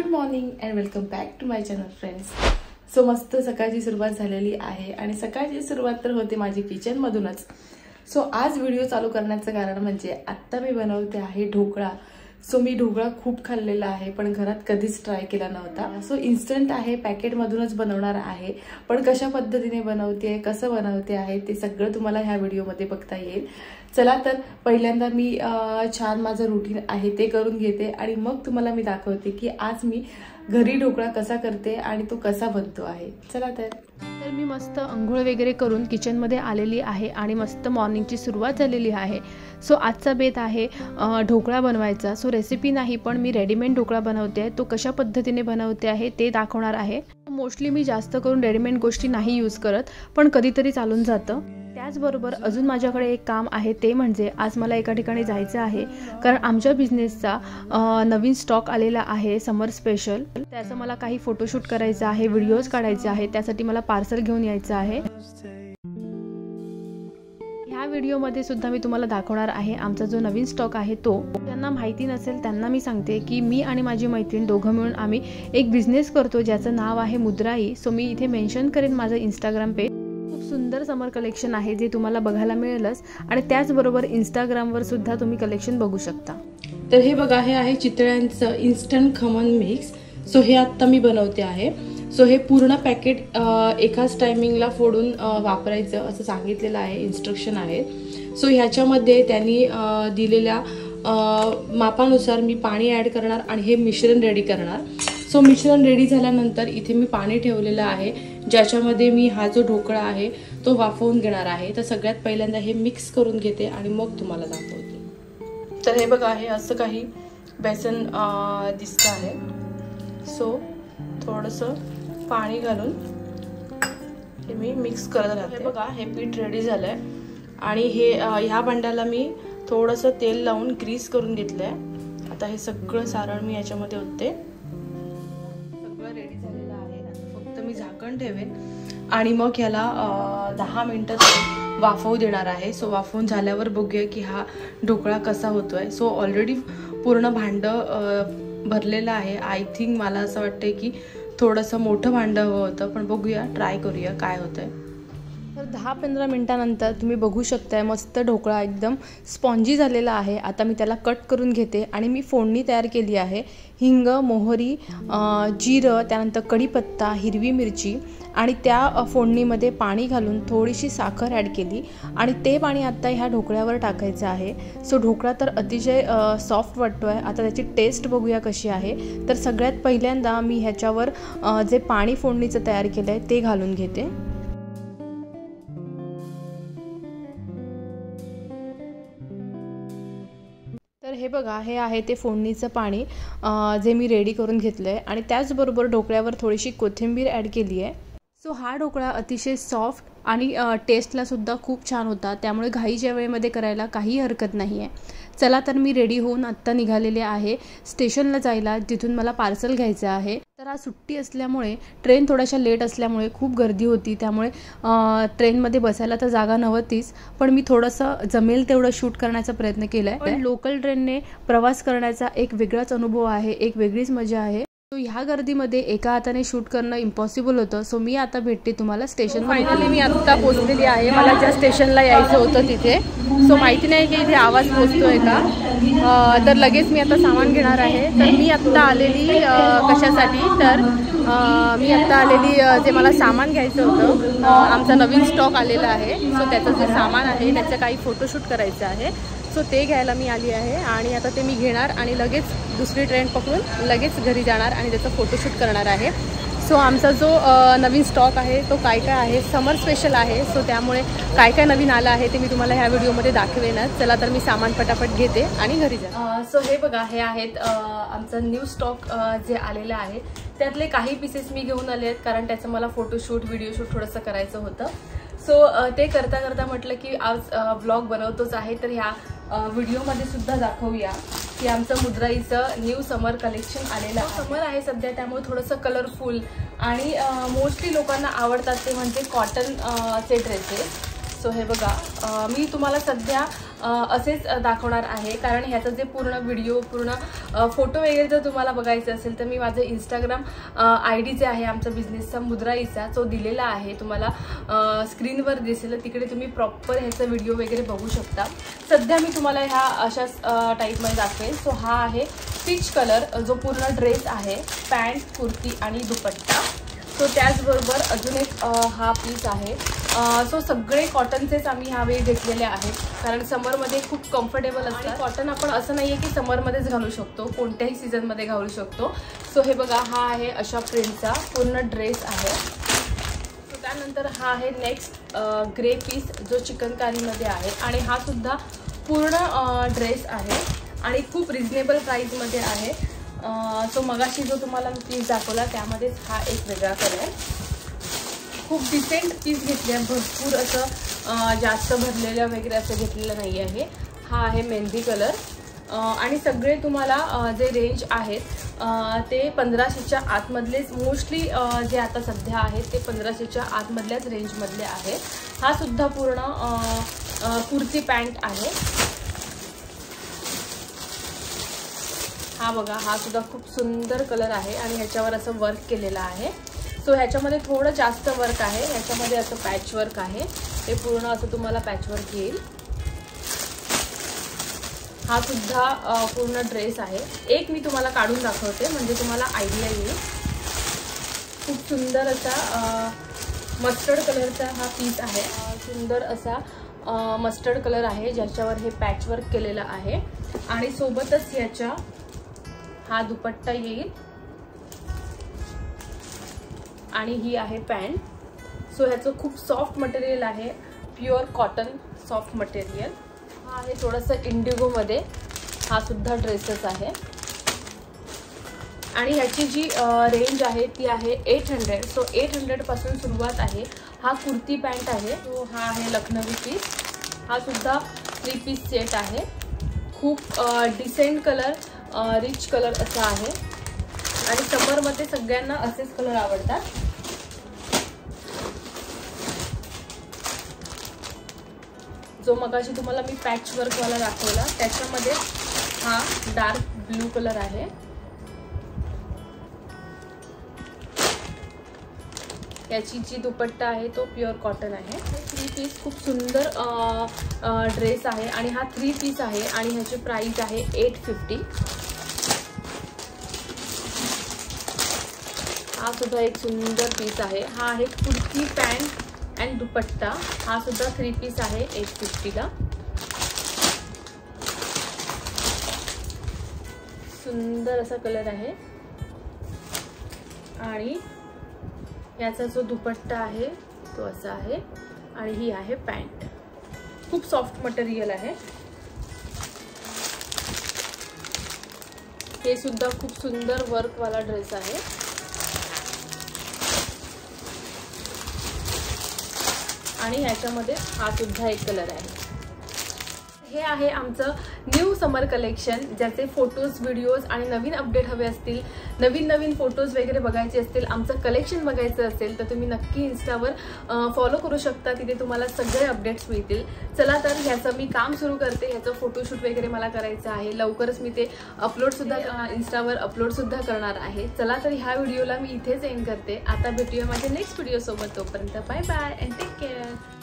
Good morning and welcome back to my channel friends. So मस्त सकाळची सुरुवात झालेली आहे आणि सकाळची सुरुवात तर होते माझी किचनमधूनच. सो आज व्हिडिओ चालू करण्याचं कारण म्हणजे आत्ता मी बनवते आहे ढोकळा. सो मी ढोकळा खूप खाल्लेला आहे पण घरात कधीच ट्राय केला नव्हता. सो इन्स्टंट आहे, पॅकेटमधूनच बनवणार आहे, पण कशा पद्धतीने बनवते, कसं बनवते आहे ते सगळं तुम्हाला ह्या व्हिडिओमध्ये बघता येईल. चला तर पहिल्यांदा मी छान माझं रुटीन आहे ते करून घेते आणि मग तुम्हाला मी दाखवते की आज मी घरी ढोकळा कसा करते आणि तो कसा बनतो आहे. चला तर मी मस्त अंघोळ वगैरे करून किचनमध्ये आलेली आहे आणि मस्त मॉर्निंगची सुरुवात झालेली आहे. सो आजचा बेत आहे ढोकळा बनवायचा. सो रेसिपी नाही पण मी रेडीमेड ढोकळा बनवते आहे, तो कशा पद्धतीने बनवते आहे ते दाखवणार आहे. मोस्टली मी जास्त करून रेडीमेड गोष्टी नाही यूज करत, पण कधीतरी चालून जातं. त्याचबरोबर अजून माझ्याकडे एक काम आहे ते म्हणजे आज मला एका ठिकाणी जायचं आहे, कारण आमच्या बिझनेसचा नवीन स्टॉक आलेला आहे समर स्पेशल. त्याचं मला काही फोटोशूट करायचं आहे, व्हिडिओज काढायचे आहे, त्यासाठी मला पार्सल घेऊन यायचं आहे. ह्या व्हिडिओमध्ये सुद्धा मी तुम्हाला दाखवणार आहे आमचा जो नवीन स्टॉक आहे तो. ज्यांना माहिती नसेल त्यांना मी सांगते की मी आणि माझी मैत्रीण दोघं मिळून आम्ही एक बिझनेस करतो ज्याचं नाव आहे मुद्राई. सो मी इथे मेन्शन करेन माझं इंस्टाग्राम पेज. खूप सुंदर समर कलेक्शन आहे जे तुम्हाला बघायला मिळेलच आणि त्याचबरोबर इंस्टाग्रामवर सुद्धा तुम्ही कलेक्शन बघू शकता. तर हे बघा, हे आहे चितळ्यांचं इन्स्टंट खमण मिक्स. सो हे आत्ता मी बनवते आहे. सो हे पूर्ण पॅकेट एकाच टायमिंगला फोडून वापरायचं असं सांगितलेलं आहे, इन्स्ट्रक्शन आहे. सो ह्याच्यामध्ये त्यांनी दिलेल्या मापानुसार मी पाणी ॲड करणार आणि हे मिश्रण रेडी करणार. सो मिश्रण रेडी झाल्यानंतर इथे मी पाणी ठेवलेलं आहे ज्याच्यामध्ये मी हा जो ढोकळा आहे तो वाफवून घेणार आहे. तर सगळ्यात पहिल्यांदा हे मिक्स करून घेते आणि मग तुम्हाला दाखवते. तर हे बघा, हे असं काही बेसन दिसतं आहे. सो थोडंसं पाणी घालून हे मी मिक्स करत राहते. बघा, हे पीठ रेडी झालं आहे आणि हे ह्या भांड्याला मी थोडंसं तेल लावून ग्रीस करून घेतलं आहे. आता हे सगळं सारण मी याच्यामध्ये ओतते. सगळं रेडी झालेलं आहे. आता फक्त मी झाकण ठेवेन आणि मग ह्याला 10 मिनटं वाफवू देणार आहे. सो वाफवून झाल्यावर बघूया की हा ढोकळा कसा होतोय. सो ऑलरेडी पूर्ण भांडं भरलेलं आहे. आय थिंक मला असं वाटतंय की थोडंसं मोठं भांडं हवं होतं, पण बघूया, ट्राय करूया काय होतंय. तर 10-15 मिनटानंतर तुम्ही बघू शकताय मस्त ढोकळा एकदम स्पॉन्जी झालेला आहे. आता मी त्याला कट करून घेते आणि मी फोडणी तयार केली आहे. हिंग, मोहरी, जिरं, त्यानंतर कढीपत्ता, हिरवी मिरची आणि त्या फोडणीमध्ये पाणी घालून थोडीशी साखर ॲड केली आणि ते पाणी आत्ता ह्या ढोकळ्यावर टाकायचं आहे. सो ढोकळा तर अतिशय सॉफ्ट वाटतो आहे. आता त्याची टेस्ट बघूया कशी आहे. तर सगळ्यात पहिल्यांदा मी ह्याच्यावर जे पाणी फोडणीचं तयार केलं आहे ते घालून घेते. तर हे बघा, हे आहे ते फोडणीचं पाणी जे मी रेडी करून घेतलं आहे आणि त्याचबरोबर ढोकळ्यावर थोडीशी कोथिंबीर ॲड केली आहे. सो हा ढोकळा अतिशय सॉफ्ट आणि टेस्टलासुद्धा खूप छान होता, त्यामुळे घाईच्या वेळेमध्ये करायला काही हरकत नाही आहे. चला तर मी रेडी होऊन आत्ता निघालेले आहे स्टेशनला जायला, जिथून मला पार्सल घ्यायचं आहे. तर आज सुट्टी असल्यामुळे ट्रेन थोड्याशा लेट असल्यामुळे खूप गर्दी होती, त्यामुळे ट्रेनमध्ये बसायला तर जागा नव्हतीच, पण मी थोडंसं जमेल तेवढं शूट करण्याचा प्रयत्न केला आहे. पण लोकल ट्रेनने प्रवास करण्याचा एक वेगळाच अनुभव आहे, एक वेगळीच मजा आहे. सो ह्या गर्दीमध्ये एका हाताने शूट करणं इम्पॉसिबल होतं. सो मी आता भेटते तुम्हाला स्टेशन. फायनली मी आत्ता पोहोचलेली आहे. मला ज्या स्टेशनला यायचं होतं तिथे. सो माहिती नाही की इथे आवाज पोचतोय का. तर लगेच मी आता सामान घेणार आहे. तर मी आत्ता आलेली कशासाठी, तर मी आत्ता आलेली जे मला सामान घ्यायचं होतं, आमचा नवीन स्टॉक आलेला आहे. सो त्याचं जे सामान आहे त्याचं काही फोटोशूट करायचं आहे. सो ते घ्यायला मी आली आहे आणि आता ते मी घेणार आणि लगेच दुसरी ट्रेन पकडून लगेच घरी जाणार आणि त्याचं फोटोशूट करणार आहे. सो आमचा जो नवीन स्टॉक आहे तो काय काय आहे, समर स्पेशल आहे. सो त्यामुळे काय काय नवीन आलं आहे ते मी तुम्हाला ह्या व्हिडिओमध्ये दाखवेनच. चला तर मी सामान पटापट घेते आणि घरी जा. सो हे बघा, हे आहेत आमचं न्यू स्टॉक जे आलेलं आहे. त्यातले काही पीसेस मी घेऊन आले आहेत कारण त्याचं मला फोटोशूट, व्हिडिओ शूट थोडंसं करायचं होतं. सो ते करता करता म्हटलं की आज ब्लॉग बनवतोच आहे, तर ह्या व्हिडिओमध्ये सुद्धा दाखवूया की आमचं मुद्राईचं न्यू समर कलेक्शन आलेलं आहे. समर आहे सध्या, त्यामुळे थोडंसं कलरफुल आणि मोस्टली लोकांना आवडतात ते म्हणजे कॉटनचे ड्रेसेस. सो हे बघा, मी तुम्हाला सध्या असेच दाखवणार आहे, कारण ह्याचं जे पूर्ण व्हिडिओ, पूर्ण फोटो वगैरे जर तुम्हाला बघायचं असेल तर मी माझं इंस्टाग्राम ID जे आहे आमचा बिझनेसचा मुद्राईचा, तो दिलेला आहे, तुम्हाला स्क्रीनवर दिसेल, तिकडे तुम्ही प्रॉपर ह्याचा व्हिडिओ वगैरे बघू शकता. सध्या मी तुम्हाला ह्या अशाच टाईपमध्ये दाखवेन. सो हा आहे पीच कलर, जो पूर्ण ड्रेस आहे, पॅन्ट, कुर्ती आणि दुपट्टा. सो त्याचबरोबर अजून एक हा पीस आहे. सो सगळे कॉटनचेच आम्ही ह्यावेळी घेतलेले आहेत, कारण समरमध्ये खूप कम्फर्टेबल असतात. कॉटन आपण असं नाही आहे की समरमध्येच घालू शकतो, कोणत्याही सीझनमध्ये घालू शकतो. सो हे बघा, हा आहे अशा प्रिंटचा पूर्ण ड्रेस आहे. सो त्यानंतर हा आहे नेक्स्ट ग्रे पीस, जो चिकनकारीमध्ये आहे, आणि हा सुद्धा पूर्ण ड्रेस आहे आणि खूप रिजनेबल प्राईजमध्ये आहे. सो मगाशी जो तुम्हाला पीस दाखवला त्यामध्येच हा एक वेगळा कलर, खूप डिसेंट पीस घेतले, भरपूर असं जास्त भरलेलं वगैरे असं घेतलेलं नाही आहे. हा आहे मेहंदी कलर, आणि सगळे तुम्हाला जे रेंज आहेत ते 1500च्या आतमधलेच, मोस्टली जे आता सध्या आहेत ते 1500च्या आतमधल्याच रेंजमधले आहेत. हा सुद्धा पूर्ण कुर्ती पॅन्ट आहे. हा बघा, हा सुद्धा खूप सुंदर कलर आहे आणि ह्याच्यावर असं वर्क केलेलं आहे. सो ह्याच्यामध्ये थोडं जास्त वर्क आहे, ह्याच्यामध्ये असं पॅच वर्क आहे, हे पूर्ण असं तुम्हाला पॅच वर्क येईल. हा सुद्धा पूर्ण ड्रेस आहे. एक मी तुम्हाला काढून दाखवते म्हणजे तुम्हाला आयडिया येईल. खूप सुंदर असा मस्टर्ड कलरचा हा पीस आहे. सुंदर असा मस्टर्ड कलर आहे, ज्याच्यावर हे पॅच वर्क केलेलं आहे, आणि सोबतच याच्या हा दुपट्टा येईल आणि ही आहे पॅन्ट. सो ह्याचं खूप सॉफ्ट मटेरियल आहे, प्युअर कॉटन सॉफ्ट मटेरियल. हा आहे थोडंसं इंडिगोमध्ये, हा सुद्धा ड्रेसच आहे, आणि ह्याची जी रेंज आहे ती आहे 800. सो 800 पासून सुरुवात आहे. हा कुर्ती पॅन्ट आहे. तो हा आहे लखनवी पीस. हा सुद्धा 3 पीस सेट आहे. खूप डिसेंट कलर, रिच कलर असा आहे, आणि समरमध्ये सगळ्यांना असेच कलर आवडतात. जो मगाशी तुम्हाला मी पॅच वर्कवाला दाखवला त्याच्यामध्ये हा डार्क ब्लू कलर आहे. याची जी दुपट्टा आहे तो प्युअर कॉटन आहे. 3 पीस खूप सुंदर ड्रेस आहे, आणि हा 3 पीस आहे, आणि ह्याची प्राइस आहे 850. हा सुद्धा एक सुंदर पीस आहे. हा आहे कुर्ती पॅन्ट अँड दुपट्टा. हा सुद्धा 3 पीस आहे 850ला. सुंदर असा कलर आहे, आणि याचा जो दुपट्टा आहे तो असा आहे, आणि ही आहे पॅन्ट. खूप सॉफ्ट मटेरियल आहे. हे सुद्धा खूप सुंदर वर्कवाला ड्रेस आहे. आणि ह्याच्यामध्ये हा सुद्धा एक कलर आहे. हे आहे आमचं न्यू समर कलेक्शन, ज्याचे फोटोज, व्हिडिओज आणि नवीन अपडेट हवे असतील, नवीन फोटोज वगैरे बघायचे असतील, आमचं कलेक्शन बघायचं असेल तर तुम्ही नक्की इन्स्टावर फॉलो करू शकता. तिथे तुम्हाला सगळे अपडेट्स मिळतील. चला तर ह्याचं मी काम सुरू करते. ह्याचं फोटोशूट वगैरे मला करायचं आहे. लवकरच मी ते अपलोडसुद्धा इन्स्टावर अपलोडसुद्धा करणार आहे. चला तर ह्या व्हिडिओला मी इथेच एंड करते. आता भेटूया माझ्या नेक्स्ट व्हिडिओसोबत. तोपर्यंत bye bye and take care.